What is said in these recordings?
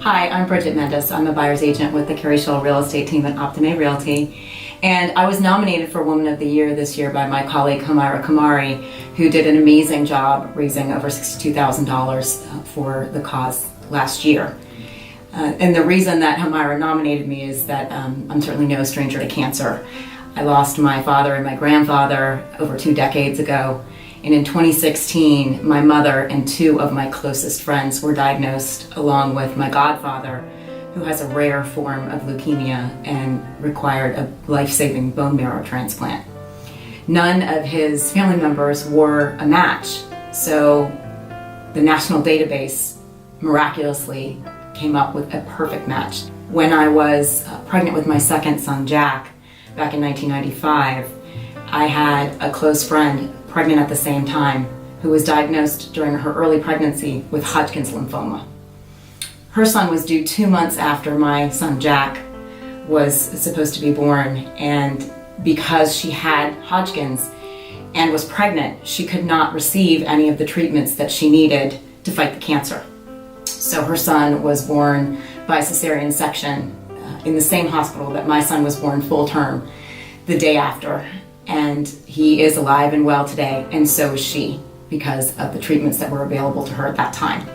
Hi, I'm Bridget Mendes. I'm a buyer's agent with the Keri Shull real estate team at Optime Realty. And I was nominated for Woman of the Year this year by my colleague HOMAIRA, who did an amazing job raising over $62,000 for the cause last year. And the reason that HOMAIRA nominated me is that I'm certainly no stranger to cancer. I lost my father and my grandfather over 2 decades ago. And in 2016, my mother and 2 of my closest friends were diagnosed, along with my godfather, who has a rare form of leukemia and required a life-saving bone marrow transplant. None of his family members were a match, so the national database miraculously came up with a perfect match. When I was pregnant with my second son, Jack, back in 1995, I had a close friend pregnant at the same time who was diagnosed during her early pregnancy with Hodgkin's lymphoma. Her son was due 2 months after my son Jack was supposed to be born, and because she had Hodgkin's and was pregnant, she could not receive any of the treatments that she needed to fight the cancer. So her son was born by cesarean section in the same hospital that my son was born full term the day after. And he is alive and well today, and so is she, because of the treatments that were available to her at that time.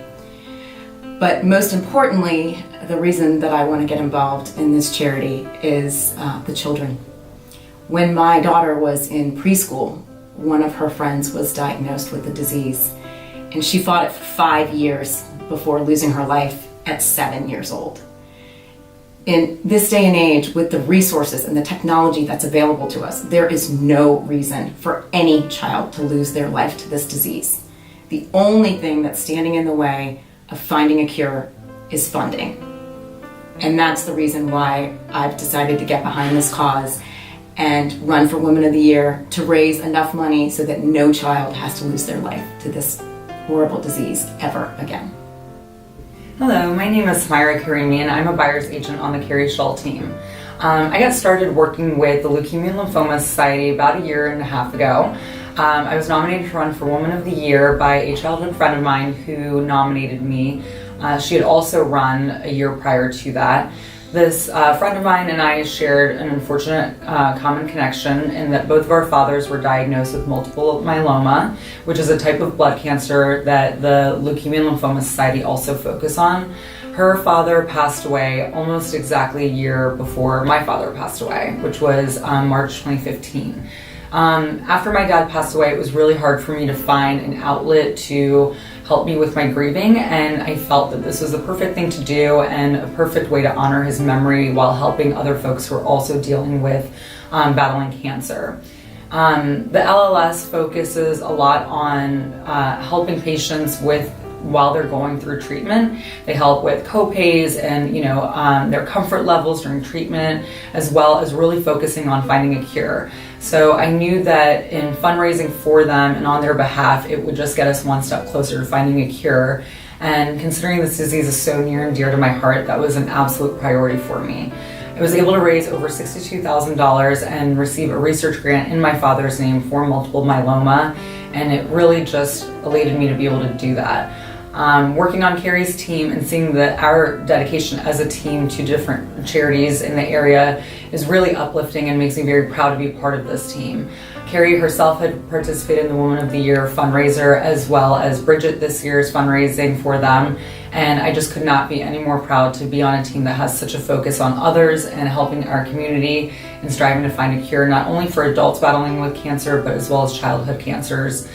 But most importantly, the reason that I want to get involved in this charity is the children. When my daughter was in preschool, one of her friends was diagnosed with the disease, and she fought it for 5 years before losing her life at 7 years old. In this day and age, with the resources and the technology that's available to us, there is no reason for any child to lose their life to this disease. The only thing that's standing in the way of finding a cure is funding. And that's the reason why I've decided to get behind this cause and run for Woman of the Year, to raise enough money so that no child has to lose their life to this horrible disease ever again. Hello, my name is KARIMI, and I'm a buyer's agent on the Keri Shull team. I got started working with the Leukemia and Lymphoma Society about 1.5 years ago. I was nominated to run for Woman of the Year by a childhood friend of mine who nominated me. She had also run a year prior to that. This friend of mine and I shared an unfortunate common connection in that both of our fathers were diagnosed with multiple myeloma, which is a type of blood cancer that the Leukemia and Lymphoma Society also focus on. Her father passed away almost exactly a year before my father passed away, which was March 2015. After my dad passed away, it was really hard for me to find an outlet to help me with my grieving, and I felt that this was the perfect thing to do and a perfect way to honor his memory while helping other folks who are also dealing with battling cancer. The LLS focuses a lot on helping patients while they're going through treatment. They help with co-pays and their comfort levels during treatment, as well as really focusing on finding a cure. So I knew that in fundraising for them and on their behalf, it would just get us one step closer to finding a cure. And considering this disease is so near and dear to my heart, that was an absolute priority for me. I was able to raise over $62,000 and receive a research grant in my father's name for multiple myeloma, and it really just elated me to be able to do that. Working on Keri's team and seeing our dedication as a team to different charities in the area is really uplifting and makes me very proud to be part of this team. Keri herself had participated in the Woman of the Year fundraiser, as well as BRIDGET this year's fundraising for them, and I just could not be any more proud to be on a team that has such a focus on others and helping our community and striving to find a cure, not only for adults battling with cancer, but as well as childhood cancers.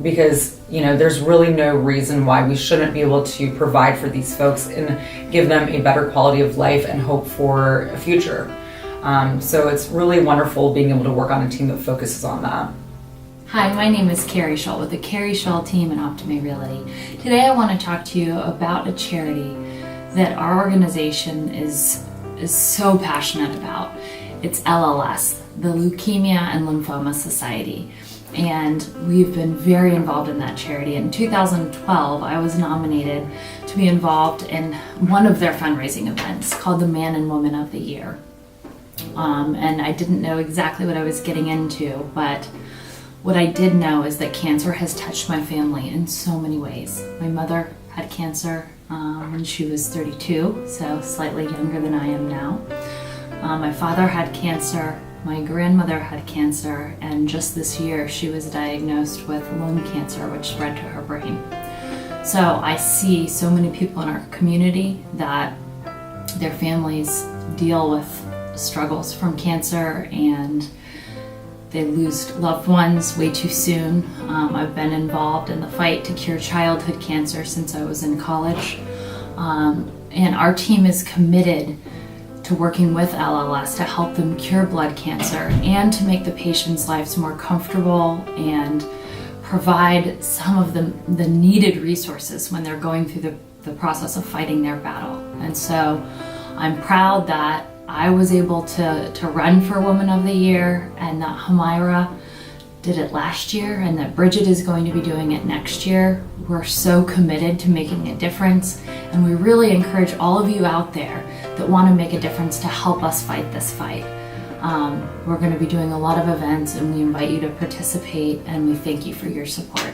Because there's really no reason why we shouldn't be able to provide for these folks and give them a better quality of life and hope for a future. So it's really wonderful being able to work on a team that focuses on that. Hi, my name is Keri Shull with the Keri Shull team at Optime Realty. Today I want to talk to you about a charity that our organization is so passionate about. It's LLS, the Leukemia and Lymphoma Society. And we've been very involved in that charity. In 2012, I was nominated to be involved in one of their fundraising events called the Man and Woman of the Year. And I didn't know exactly what I was getting into, but what I did know is that cancer has touched my family in so many ways. My mother had cancer, when she was 32, so slightly younger than I am now. My father had cancer, my grandmother had cancer, and just this year she was diagnosed with lung cancer, which spread to her brain. So I see so many people in our community that their families deal with struggles from cancer and they lose loved ones way too soon. I've been involved in the fight to cure childhood cancer since I was in college. And our team is committed to working with LLS to help them cure blood cancer and to make the patients' lives more comfortable and provide some of the needed resources when they're going through the process of fighting their battle. And so I'm proud that I was able to run for Woman of the Year, and that HOMAIRA did it last year, and that BRIDGET is going to be doing it next year. We're so committed to making a difference, and we really encourage all of you out there that want to make a difference to help us fight this fight. We're going to be doing a lot of events, and we invite you to participate, and we thank you for your support.